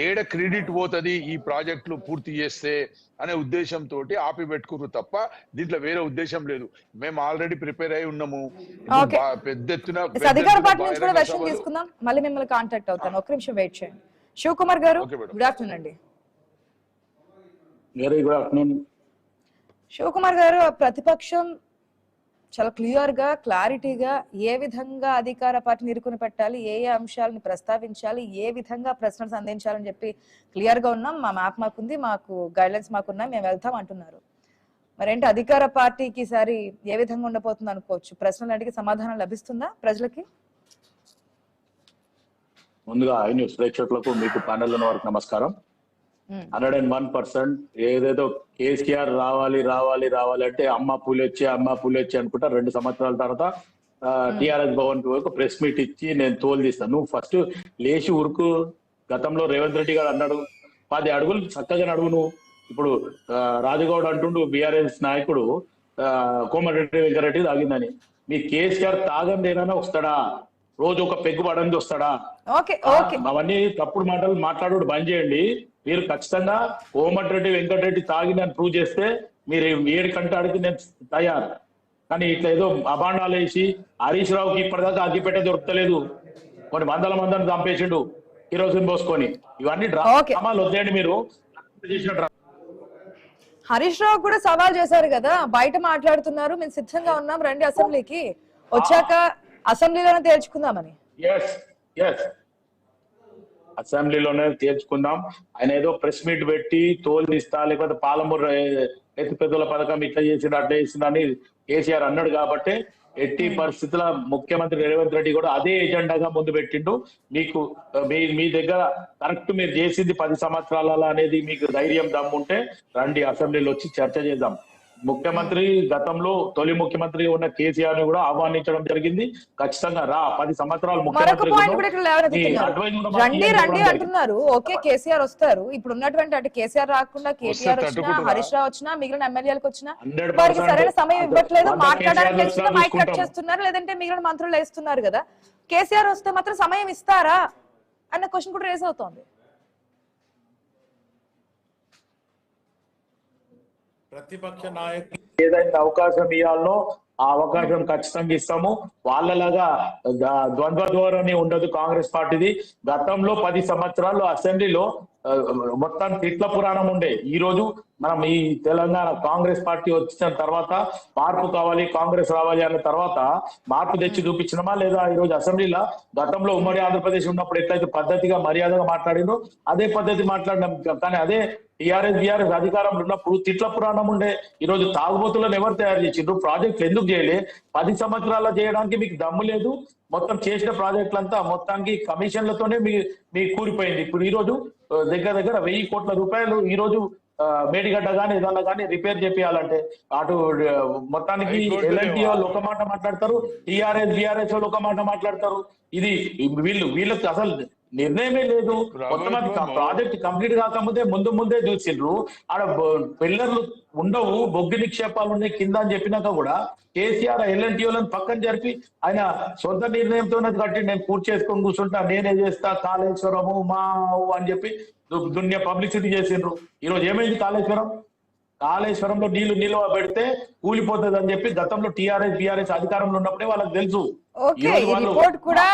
Speaker 6: ఏడ క్రెడిట్ పోతుంది ఈ ప్రాజెక్టులు పూర్తి చేస్తే అనే ఉద్దేశంతో ఆపి పెట్టుకున్నారు తప్ప దీంట్లో వేరే ఉద్దేశం లేదు. మేము ఆల్రెడీ ప్రిపేర్ అయి ఉన్నాము. పెద్ద ఎత్తున
Speaker 4: అధికార పార్టీ నుంచి కూడా వెర్షన్ తీసుకుందాం, మళ్ళీ మిమ్మల్ని కాంటాక్ట్ అవుతాను. ఒక నిమిషం వెయిట్ చేయండి. శివకుమార్ గారు, గుడ్ ఆఫ్టర్నూన్ అండి.
Speaker 7: Very good afternoon.
Speaker 4: శివకుమార్ గారు, ప్రతిపక్షం చాలా క్లియర్ గా క్లారిటీగా ఏ విధంగా అధికార పార్టీని ఇరుకుని పెట్టాలి, ఏ ఏ అంశాలను ప్రస్తావించాలి, ఏ విధంగా ప్రశ్నలు సంధించాలని చెప్పి క్లియర్ గా ఉన్నాం. మా మ్యాప్ మాకుంది, మాకు గైడ్లైన్స్ మాకున్నాయి, మేము వెళ్తాం అంటున్నారు. మరేంటి అధికార పార్టీకి ఈసారి ఏ విధంగా ఉండబోతుంది అనుకోవచ్చు? ప్రశ్నలు అడిగి సమాధానం లభిస్తుందా ప్రజలకి?
Speaker 7: ముందుగా ఐ న్యూస్ ప్రేక్షకులకు, మీకు ప్యానెల్ ఉన్న వారికి నమస్కారం. 101% ఏదేదో కేసీఆర్ రావాలి రావాలి రావాలి అంటే అమ్మ పూలొచ్చి అనుకుంటా 2 సంవత్సరాల తర్వాత టిఆర్ఎస్ భవన్ కి ఒక ప్రెస్ మీట్ ఇచ్చి నేను తోలు తీస్తాను. నువ్వు ఫస్ట్ లేచి ఉరుకు. గతంలో రేవంత్ రెడ్డి గారు అన్నాడు 10 అడుగులు చక్కగా నడువు. నువ్వు ఇప్పుడు రాజగౌడ్ అంటుండు బీఆర్ఎస్ నాయకుడు కోమటిరెడ్డి వెంకరెడ్డి తాగిందని. మీ కేసీఆర్ తాగంది ఏదైనా వస్తాడా? రోజు ఒక పెగ్గు పడంది వస్తాడా? అవన్నీ తప్పుడు మాటలు మాట్లాడు బంద్ చేయండి. మీరు ఖచ్చితంగా కోమటిరెడ్డి వెంకటరెడ్డి తాగినని ప్రూవ్ చేస్తే మీరు 7 కంటాడికి నేను తయారు. కానీ ఇట్లా ఏదో అభాండాలు వేసి హరీష్ రావుకి ఇప్పటిదాకా అగ్గిపెట్ట దొరకలేదు, కొన్ని మందిని చంపేసిండు కిరోసిన్ పోసుకొని. ఇవన్నీ డ్రామాలు వద్దండి మీరు.
Speaker 4: హరీష్ రావు కూడా సవాల్ చేశారు కదా, బయట మాట్లాడుతున్నారు, మేము సిద్ధంగా ఉన్నాం, రండి అసెంబ్లీకి, వచ్చాక అసెంబ్లీలోనే తేల్చుకుందామని.
Speaker 7: అసెంబ్లీలోనే తేల్చుకుందాం. ఆయన ఏదో ప్రెస్ మీట్ పెట్టి తోలు తీస్తా, లేకపోతే పాలమూరు ఎత్తి పెద్దల పథకం ఇట్లా చేసిండు అట్లా చేసిండు అని కేసీఆర్ అన్నాడు కాబట్టి ఎట్టి పరిస్థితుల ముఖ్యమంత్రి రేవంత్ రెడ్డి కూడా అదే ఎజెండాగా ముందు పెట్టిండు. మీకు మీ దగ్గర కరెక్ట్ మీరు చేసింది 10 సంవత్సరాల అనేది మీకు ధైర్యం దమ్ముంటే రండి అసెంబ్లీలో వచ్చి చర్చ చేద్దాం. ముఖ్యమంత్రి గతంలో తొలి ముఖ్యమంత్రి ఉన్న కేసీఆర్ ని కూడా ఆహ్వానించడం జరిగింది. ఖచ్చితంగా రా 10 సంవత్సరాలు ముఖ్యమంత్రి
Speaker 4: రండి రండి అంటున్నారు. ఓకే, కేసీఆర్ వస్తారు. ఇప్పుడు ఉన్నటువంటి అంటే కేసీఆర్ రాకుండా కేటీఆర్ వచ్చినా, హరీష్ రావు వచ్చినా, మిగిలిన ఎమ్మెల్యేలకు వచ్చినా వారికి సరైన సమయం ఇవ్వట్లేదు. మాట్లాడడానికి మైక్ కట్ చేస్తున్నారు, లేదంటే మిగిలిన మంత్రులు వేస్తున్నారు కదా. కేసీఆర్ వస్తే మాత్రం సమయం ఇస్తారా అన్న క్వశ్చన్ కూడా రేస్ అవుతోంది.
Speaker 8: ప్రతిపక్ష నాయకులు
Speaker 7: ఏదైతే అవకాశం ఇవ్వాలో ఆ అవకాశం ఖచ్చితంగా ఇస్తాము. వాళ్ళలాగా ద్వంద్వ ధోరణి ఉండదు కాంగ్రెస్ పార్టీది. గతంలో 10 సంవత్సరాలు అసెంబ్లీలో మొత్తం తిట్ల పురాణం ఉండే. ఈ రోజు మనం ఈ తెలంగాణ కాంగ్రెస్ పార్టీ వచ్చిన తర్వాత మార్పు కావాలి, కాంగ్రెస్ రావాలి అన్న తర్వాత మార్పు తెచ్చి చూపించినమా లేదా? ఈ రోజు అసెంబ్లీలో గతంలో ఉమ్మడి ఆంధ్రప్రదేశ్ ఉన్నప్పుడు ఎట్లయితే పద్ధతిగా మర్యాదగా మాట్లాడినో అదే పద్ధతి మాట్లాడినాం. కానీ అదే టీఆర్ఎస్ బీఆర్ఎస్ అధికారంలో ఉన్నప్పుడు తిట్ల పురాణం ఉండే. ఈ రోజు తాగుబోతులను ఎవరు తయారు చేసిండ్రు? ప్రాజెక్టులు ఎందుకు చేయలే? 10 సంవత్సరాల చేయడానికి మీకు దమ్ము లేదు. మొత్తం చేసిన ప్రాజెక్టులంతా మొత్తానికి కమిషన్లతోనే మీ కూలిపోయింది. ఇప్పుడు ఈ రోజు దగ్గర 1000 కోట్ల రూపాయలు ఈ రోజు మేడిగడ్డ గానీ ఏదన్నా కానీ రిపేర్ చేపియాలంటే అటు మొత్తానికి ఎల్ఎన్టీ వాళ్ళు ఒక మాట మాట్లాడతారు, టీఆర్ఎస్ బీఆర్ఎస్ వాళ్ళు ఒక మాట మాట్లాడతారు. ఇది వీళ్ళకి అసలు నిర్ణయమే లేదు. మొత్తం ప్రాజెక్ట్ కంప్లీట్ కాకముందే ముందే చూసిండ్రు. ఆడ పిల్లర్లు ఉండవు, బొగ్గు నిక్షేపాలు ఉన్నాయి కింద అని చెప్పినాక కూడా కేసీఆర్ ఎల్ఎన్టీ వాళ్ళని పక్కన జరిపి ఆయన సొంత నిర్ణయంతో కట్టి నేను పూర్తి చేసుకొని కూర్చుంటా, నేనే చేస్తా కాళేశ్వరము మా అని చెప్పి దున్య పబ్లిసిటీ చేసిండ్రు. ఈ రోజు ఏమైంది? కాళేశ్వరం కాళేశ్వరంలో నీళ్లు నిల్వ పెడితే కూలిపోతుంది అని చెప్పి గతంలో టీఆర్ఎస్ అధికారంలో ఉన్నప్పుడే వాళ్ళకి తెలుసు.
Speaker 4: ఓకే, ఈ రిపోర్ట్ కూడా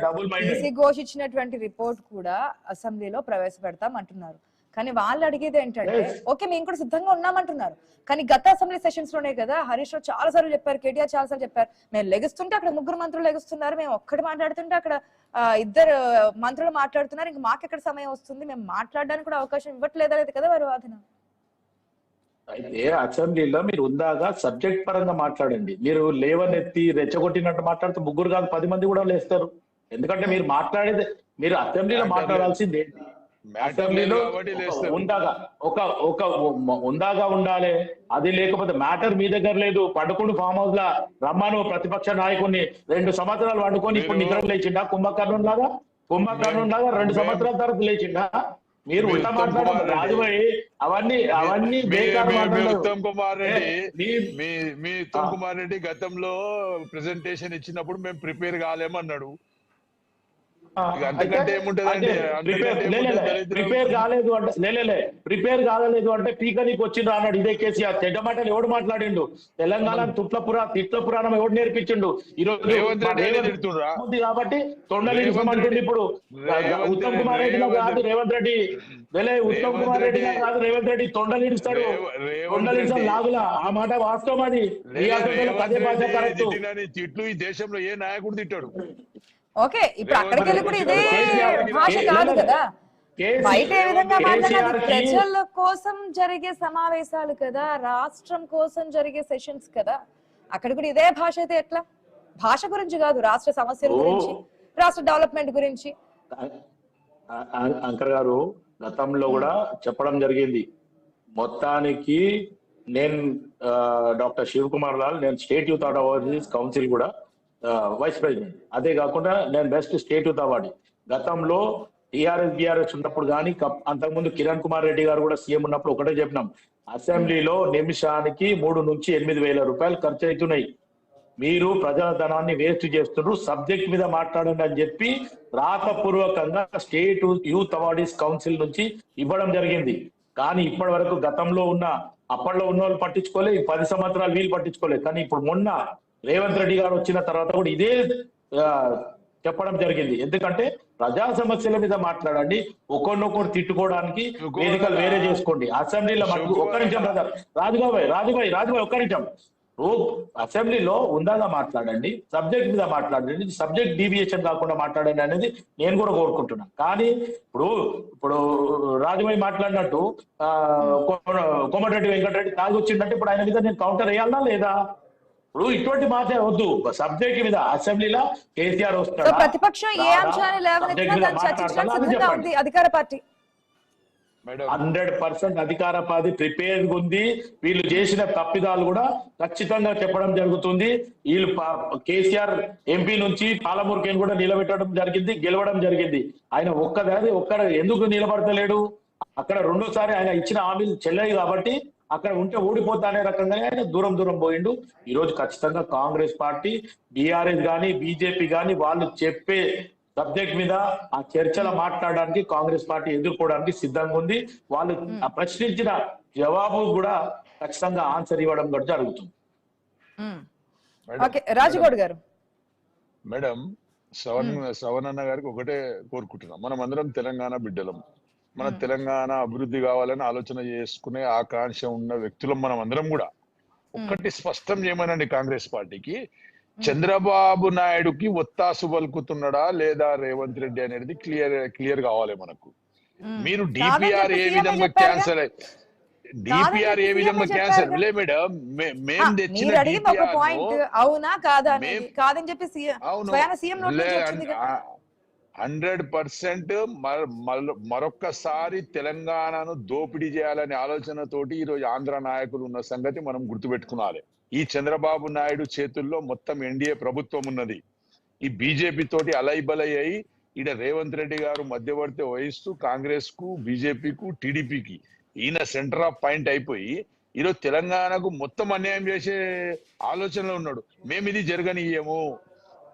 Speaker 7: డబుల్ మైండెడ్.
Speaker 4: ఈసీ ఘోషించినటువంటి రిపోర్ట్ కూడా అసెంబ్లీలో ప్రవేశపెడతాం అంటున్నారు. కానీ వాళ్ళు అడిగేది ఏంటంటే ఓకే మేము కూడా సిద్ధంగా ఉన్నామంటున్నారు. కానీ గత అసెంబ్లీ సెషన్స్ లోనే కదా హరీష్ రావు చాలా సార్లు చెప్పారు, కేటీఆర్ చాలా సార్లు చెప్పారు, మేము లెగుస్తుంటే అక్కడ 3 మంత్రులు లెగుస్తున్నారు, మేము ఒక్కటి మాట్లాడుతుంటే అక్కడ 2 మంత్రులు మాట్లాడుతున్నారు, ఇంకా మాకెక్కడ సమయం వస్తుంది, మేము మాట్లాడడానికి కూడా అవకాశం ఇవ్వట్లేదనేది కదా వారి వాదన.
Speaker 7: అయితే అసెంబ్లీలో మీరు ఉందాగా సబ్జెక్ట్ పరంగా మాట్లాడండి. మీరు లేవనెత్తి రెచ్చగొట్టినట్టు మాట్లాడితే 3 కాదు 10 మంది కూడా లేస్తారు. ఎందుకంటే మీరు మాట్లాడేది మీరు అసెంబ్లీలో మాట్లాడాల్సింది అసెంబ్లీలో ఉందాగా ఉండాలి. అది లేకపోతే మ్యాటర్ మీ దగ్గర లేదు. పడుకుని ఫామ్ హౌస్ లా రమ్మను ప్రతిపక్ష నాయకుడిని 2 సంవత్సరాలు వండుకొని ఇప్పుడు నిద్ర లేచిండా కుంభకర్ణం లాగా 2 సంవత్సరాల తర్వాత లేచిండా? మీరు ఉల్టా మాట్లాడారు రాజుభాయ్. అవన్నీ
Speaker 6: ఉత్తమ్ కుమార్ రెడ్డి గతంలో ప్రెజెంటేషన్ ఇచ్చినప్పుడు మేము ప్రిపేర్ కాలేమన్నాడు.
Speaker 7: ప్రిపేర్ కాలేదు అంటే పీకనీకి వచ్చిండు అన్నాడు. ఇదే కేసీఆర్ చెడ్డ మాటలు ఎవడు మాట్లాడిండు? తెలంగాణ తిట్ల పురాణం ఎవడు నేర్పించిండు? ఈరోజు కాబట్టి తొండలించమంటుంది. ఇప్పుడు ఉత్తమ్ కుమార్ రెడ్డి కాదు రేవంత్ రెడ్డి, ఉత్తమ్ కుమార్ రెడ్డి కాదు రేవంత్ రెడ్డి తొండలిస్తాడు. తొండలించడం లాగులా ఆ మాట వాస్తవం. అది అదే భాష కరెక్ట్.
Speaker 6: తిట్లు ఈ దేశంలో ఏ నాయకుడు తిట్టాడు?
Speaker 4: ఓకే, ఇప్పుడు అక్కడికి వెళ్ళి కూడా ఇదే భాష కాదు కదా. బయట ఏ విధంగా మాట్లాడారు? ప్రజల కోసం జరిగే సమావేశాలు కదా, రాష్ట్రం కోసం జరిగే సెషన్స్ కదా. అక్కడ కూడా ఇదే భాష అయితే ఎట్లా? భాష గురించి కాదు, రాష్ట్ర సమస్యల గురించి, రాష్ట్ర డెవలప్మెంట్ గురించి.
Speaker 7: అంకర్ గారు గతంలో కూడా చెప్పడం జరిగింది. మొత్తానికి నేను డాక్టర్ శివ్ కుమార్ లాల్, నేను స్టేట్ యూత్ అవార్డ్స్ కౌన్సిల్ కూడా వైస్ ప్రెసిడెంట్. అదే కాకుండా నేను బెస్ట్ స్టేట్ యూత్ అవార్డు. గతంలో టీఆర్ఎస్ ఉన్నప్పుడు కానీ అంతకుముందు కిరణ్ కుమార్ రెడ్డి గారు కూడా సీఎం ఉన్నప్పుడు ఒకటే చెప్పినాం, అసెంబ్లీలో నిమిషానికి 3 నుంచి 8 వేల రూపాయలు ఖర్చు అవుతున్నాయి, మీరు ప్రజల ధనాన్ని వేస్ట్ చేస్తున్నారు, సబ్జెక్ట్ మీద మాట్లాడండి అని చెప్పి రాతపూర్వకంగా స్టేట్ యూత్ అవార్డీస్ కౌన్సిల్ నుంచి ఇవ్వడం జరిగింది. కానీ ఇప్పటి వరకు గతంలో అప్పట్లో ఉన్న వాళ్ళు పట్టించుకోలేదు, 10 సంవత్సరాలు వీళ్ళు పట్టించుకోలేదు. కానీ ఇప్పుడు మొన్న రేవంత్ రెడ్డి గారు వచ్చిన తర్వాత కూడా ఇదే చెప్పడం జరిగింది. ఎందుకంటే ప్రజా సమస్యల మీద మాట్లాడండి, ఒకరినొకరు తిట్టుకోవడానికి వేదికలు వేరే చేసుకోండి. అసెంబ్లీలో ఒక్క నిమిషం బ్రదర్ రాజుభాయ్ ఒక్క నిమిషం. అసెంబ్లీలో ఉందాగా మాట్లాడండి, సబ్జెక్ట్ మీద మాట్లాడండి, సబ్జెక్ట్ డీవియేషన్ కాకుండా మాట్లాడండి అనేది నేను కూడా కోరుకుంటున్నాను. కానీ ఇప్పుడు రాజుభాయ్ మాట్లాడినట్టు కోమటిరెడ్డి వెంకటరెడ్డి తాగి వచ్చిందంటే ఇప్పుడు ఆయన మీద నేను కౌంటర్ వేయాలా లేదా? ఇప్పుడు ఇటువంటి మాట వద్దు. సబ్జెక్ట్ మీద అసెంబ్లీలో కేసీఆర్ వస్తాడు,
Speaker 4: ప్రతిపక్షం ఏ అంశాన్ని లేవనెత్తినా చర్చించడానికి సిద్ధంగా ఉంది అధికార పార్టీ.
Speaker 7: 100% అధికార పార్టీ ప్రిపేర్ ఉంది. వీళ్ళు చేసిన తప్పిదాలు కూడా ఖచ్చితంగా చెప్పడం జరుగుతుంది. వీళ్ళు కేసీఆర్ ఎంపీ నుంచి పాలమూరుకేని కూడా నిలబెట్టడం జరిగింది, గెలవడం జరిగింది. ఆయన ఒక్కడ ఎందుకు నిలబడతలేడు? అక్కడ 2సారి ఆయన ఇచ్చిన హామీలు చెల్లాయి కాబట్టి అక్కడ ఉంటే ఓడిపోతా అనే రకంగానే ఆయన దూరం పోయిండు. ఈ రోజు ఖచ్చితంగా కాంగ్రెస్ పార్టీ, బీఆర్ఎస్ గాని బీజేపీ గాని వాళ్ళు చెప్పే సబ్జెక్ట్ మీద ఆ చర్చలో మాట్లాడడానికి కాంగ్రెస్ పార్టీ ఎదుర్కోవడానికి సిద్ధంగా ఉంది. వాళ్ళు ప్రశ్నించిన జవాబు కూడా ఖచ్చితంగా ఆన్సర్ ఇవ్వడం కూడా జరుగుతుంది.
Speaker 4: రాజగౌడ్ గారు,
Speaker 6: మేడం శ్రవణ్ అన్న గారికి ఒకటే కోరుకుంటున్నాం, మనం అందరం తెలంగాణ బిడ్డలం. మన తెలంగాణ అభివృద్ధి కావాలని ఆలోచన చేసుకునే ఆకాంక్ష ఉన్న వ్యక్తులం మనం అందరం కూడా. ఒక్కటి స్పష్టం చేయమనండి కాంగ్రెస్ పార్టీకి, చంద్రబాబు నాయుడుకి ఒత్తాసు పలుకుతున్నాడా లేదా రేవంత్ రెడ్డి అనేది క్లియర్ కావాలి మనకు. మీరు డిపిఆర్ ఏ విధంగా క్యాన్సల్ డిపిఆర్ ఏ విధంగా క్యాన్సల్ లే మేడం, మేము తెచ్చిన
Speaker 4: అవునా కాదా కాదని చెప్పి
Speaker 6: 100% మరొక్కసారి తెలంగాణను దోపిడీ చేయాలనే ఆలోచనతోటి ఈరోజు ఆంధ్ర నాయకులు ఉన్న సంగతి మనం గుర్తుపెట్టుకోవాలి. ఈ చంద్రబాబు నాయుడు చేతుల్లో మొత్తం ఎన్డీఏ ప్రభుత్వం ఉన్నది. ఈ బీజేపీ తోటి అలైబలై అయి ఈడ రేవంత్ రెడ్డి గారు మధ్యవర్తి వహిస్తూ కాంగ్రెస్ కు బీజేపీకు టీడీపీకి ఈయన సెంటర్ ఆఫ్ పాయింట్ అయిపోయి ఈరోజు తెలంగాణకు మొత్తం అన్యాయం చేసే ఆలోచనలో ఉన్నాడు. మేము ఇది జరగనీయము,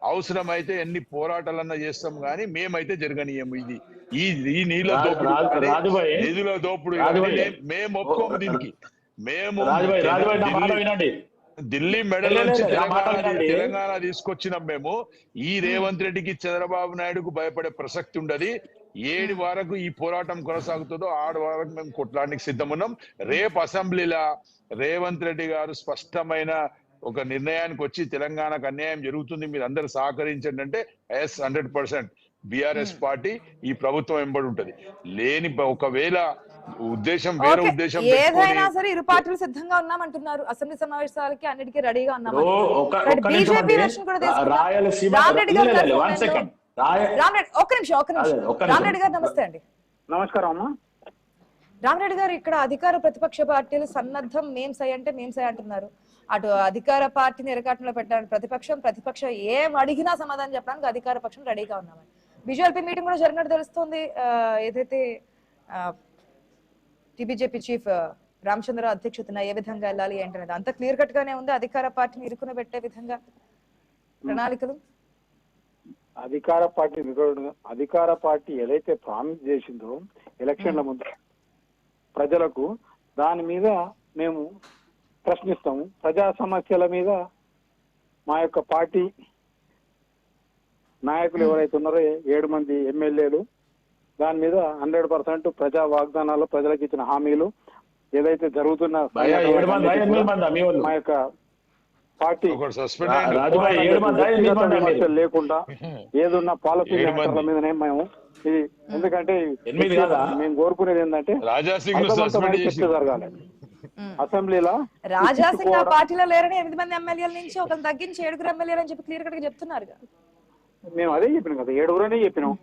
Speaker 6: అవసరమైతే ఎన్ని పోరాటాలన్నా చేస్తాం కానీ మేమైతే జరగనీయము. ఇది ఈ నీళ్ళ దోపిడీ, నిధుల దోపిడీ మేము ఒప్పుకోము దీనికి. మేము
Speaker 7: రాజుభాయ్ నా మాట వినండి.
Speaker 6: ఢిల్లీ మెడల్ నుంచి
Speaker 7: నా మాట వినండి.
Speaker 6: తెలంగాణ తీసుకొచ్చినాం మేము. ఈ రేవంత్ రెడ్డికి చంద్రబాబు నాయుడుకు భయపడే ప్రసక్తి ఉండదు. ఏడు వరకు ఈ పోరాటం కొనసాగుతుందో ఆడు వరకు మేము కొట్లాడడానికి సిద్ధమున్నాం. రేపు అసెంబ్లీలో రేవంత్ రెడ్డి గారు స్పష్టమైన ఒక నిర్ణయానికి వచ్చి తెలంగాణకు అన్యాయం జరుగుతుంది, మీరు అందరు సహకరించండి అంటే 100% బీఆర్ఎస్ పార్టీ ఈ ప్రభుత్వం వెంబడి ఉంటది. లేని ఒకవేళ ఉద్దేశం వేరే ఉద్దేశం
Speaker 4: ఏదైనా సరే ఇరు పార్టీలు సిద్ధంగా ఉన్నామంటున్నారు. అసెంబ్లీ సమావేశాలకి అన్నిటికీ రెడీగా ఉన్నాం. బీజేపీ వెర్షన్ కూడా రామరెడ్డి గారు నమస్తే అండి.
Speaker 9: నమస్కారం అమ్మా.
Speaker 4: రామరెడ్డి గారు, ఇక్కడ అధికార ప్రతిపక్ష పార్టీలు సన్నద్ధం మేం సై అంటే మేం సై అంటున్నారు. అటు అధికార పార్టీని ఎరకాటంలో పెట్టడానికి ప్రతిపక్షం ఏం అడిగినా సమాధానం చెప్పడానికి అధికార పక్షం రెడీగా ఉన్నామని. బీజేపీ మీటింగ్ కూడా జరిగినట్టు తెలుస్తుంది. ఏదైతే టీబీజేపీ చీఫ్ రామచంద్ర అధ్యక్షతన ఏ విధంగా వెళ్ళాలి ఏంటనేది అంత క్లియర్ కట్ గానే ఉంది. అధికార పార్టీని ఇరుకున పెట్టే విధంగా ప్రణాళికలు
Speaker 9: అధికార పార్టీ ఏదైతే ప్రామిస్ చేసిందో ఎలక్షన్ల ముందు ప్రజలకు, దాని మీద మేము ప్రశ్నిస్తాము. ప్రజా సమస్యల మీద మా యొక్క పార్టీ నాయకులు ఎవరైతే ఉన్నారో 7 మంది ఎమ్మెల్యేలు దాని మీద 100% ప్రజా వాగ్దానాలు, ప్రజలకు ఇచ్చిన హామీలు ఏదైతే జరుగుతున్న మా యొక్క పార్టీ లేకుండా ఏదున్న పాలసీ మ్యాటర్ల మీదనే మేము ఇది, ఎందుకంటే మేము కోరుకునేది ఏంటంటే చర్చ జరగాలి అసెంబ్లీలో.
Speaker 4: రాజాసింగ్ పార్టీలో లేరని 8 మంది ఎమ్మెల్యేల నుంచి ఒకరు తగ్గించి 7 ఎమ్మెల్యేలు అని చెప్పి క్లియర్ కట్ గా చెప్తున్నారు.
Speaker 9: మేము అదే చెప్పినాం కదా, 7 చెప్పినాం.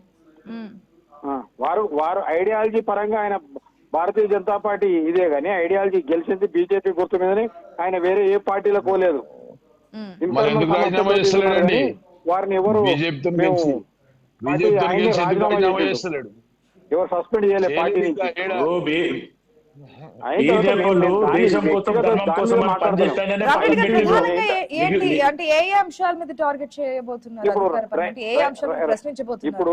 Speaker 9: వారు ఐడియాలజీ పరంగా ఆయన భారతీయ జనతా పార్టీ ఇదే గానీ ఐడియాలజీ గెలిచింది బీజేపీ గుర్తు మీదనే, ఆయన వేరే ఏ పార్టీలో పోలేదు. వారిని ఎవరు ఎవరు సస్పెండ్ చేయలేదు పార్టీ నుంచి. ఇప్పుడు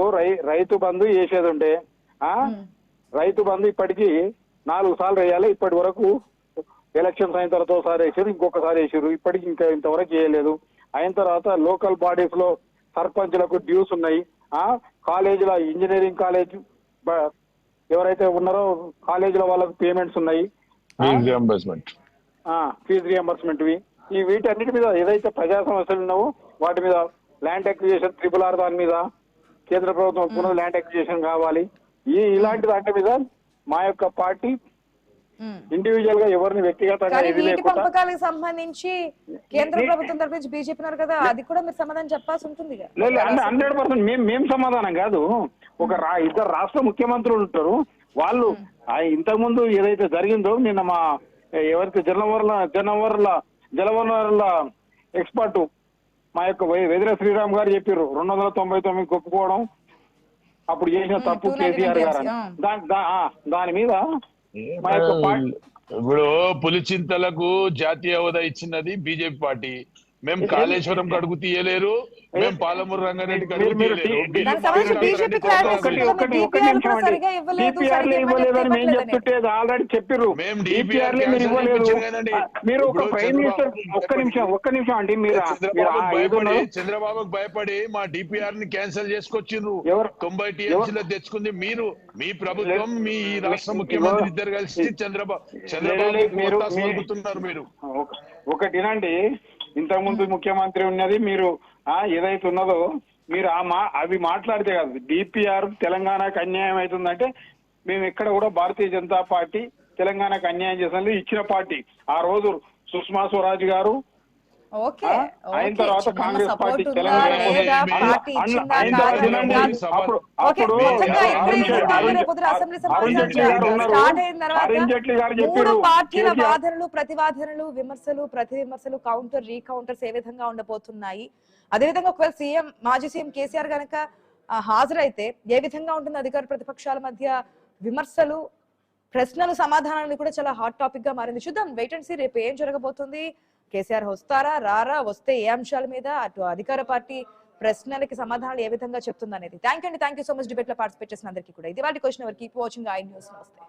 Speaker 9: రైతు బంధు చేసేది ఉంటే రైతు బంధు ఇప్పటికీ 4 సార్లు వేయాలి. ఇప్పటి వరకు ఎలక్షన్స్ అయిన తర్వాత ఒకసారి వేసారు, ఇంకొకసారి వేసారు, ఇప్పటికి ఇంకా ఇంతవరకు చేయలేదు. అయిన తర్వాత లోకల్ బాడీస్ లో సర్పంచ్లకు డ్యూస్ ఉన్నాయి. కాలేజీల ఇంజనీరింగ్ కాలేజ్ ఎవరైతే ఉన్నారో కాలేజీల వాళ్ళకు పేమెంట్స్ ఉన్నాయి, ఫీజు రియంబర్స్మెంట్. ఈ వీటన్నిటి మీద ఏదైతే ప్రజా సమస్యలు ఉన్నావో వాటి మీద ల్యాండ్ అక్విజిషన్ RRR దాని మీద కేంద్ర ప్రభుత్వం పునః ల్యాండ్ అక్విజిషన్ కావాలి. ఇలాంటి దాంట్ మీద మా యొక్క పార్టీ ఇండివిజువల్ గా ఎవరిని వ్యక్తిగతంగా
Speaker 4: పంపకాలకు సంబంధించి కేంద్ర ప్రభుత్వం తరఫు నుంచి బీజేపీ కదా, అది కూడా మీరు సమాధానం చెప్పాల్సి ఉంటుంది.
Speaker 9: 100% మేము సమాధానం కాదు. ఇద్దరు రాష్ట్ర ముఖ్యమంత్రులు ఉంటారు. వాళ్ళు ఇంతకు ముందు ఏదైతే జరిగిందో నిన్న మా ఎవరైతే జలవనరుల ఎక్స్పర్ట్ మా యొక్క వెదిర శ్రీరామ్ గారు చెప్పారు 299 ఒప్పుకోవడం అప్పుడు చేసిన తప్పు కేసీఆర్ గారు అని. దాని మీద
Speaker 6: ఇప్పుడు పులిచింతలకు జాతీయ హోదా ఇచ్చినది బీజేపీ పార్టీ. మేము కాళేశ్వరం కడుగు తీయలేరు, మేము పాలమూరు రంగారెడ్డి కడుగు తీయలేరు.
Speaker 9: ఆల్రెడీ చెప్పారు మీరు ఒక ప్రైమ్ మినిస్టర్. ఒక్క నిమిషం అండి, మీరు
Speaker 6: చంద్రబాబుకు భయపడి మా డిపిఆర్ ని క్యాన్సిల్ చేసుకొచ్చిండ్రు. 90 TMCలో తెచ్చుకుంది మీరు, మీ ప్రభుత్వం, మీ రాష్ట్ర ముఖ్యమంత్రి ఇద్దరు కలిసి చంద్రబాబు మీరు.
Speaker 9: ఒకటినండి, ఇంతకు ముందు ముఖ్యమంత్రి ఉన్నది మీరు ఏదైతే ఉన్నదో మీరు అవి మాట్లాడితే కాదు. డిపిఆర్ తెలంగాణకు అన్యాయం అవుతుందంటే మేము ఎక్కడ కూడా భారతీయ జనతా పార్టీ తెలంగాణకు అన్యాయం చేసినది ఇచ్చిన పార్టీ. ఆ రోజు సుష్మా స్వరాజ్ గారు అయిన తర్వాత కాంగ్రెస్ పార్టీ తెలంగాణ
Speaker 4: ప్రతివాదనలు విమర్శలు ప్రతివిమర్శలు కౌంటర్ రీకౌంటర్స్ ఏ విధంగా ఉండబోతున్నాయి, అదేవిధంగా ఒకవేళ మాజీ సీఎం కేసీఆర్ గనక హాజరైతే ఏ విధంగా ఉంటుంది అధికార ప్రతిపక్షాల మధ్య విమర్శలు ప్రశ్నలు సమాధానాలు కూడా చాలా హాట్ టాపిక్ గా మారింది. చూద్దాం, వెయిట్ అండ్ సీ రేపు ఏం జరగబోతుంది. కేసీఆర్ వస్తారా రారా, వస్తే ఏ అంశాల మీద, అటు అధికార పార్టీ ప్రశ్నలకి సమాధానాలు ఏ విధంగా చెప్తుంది అనేది. Thank you so much debate లో పార్టిసిపేట్ చేసిన అందరికీ కూడా. ఇది వాటి క్వశ్చన్ ఎవరు. Keep watching I news. నమస్తే.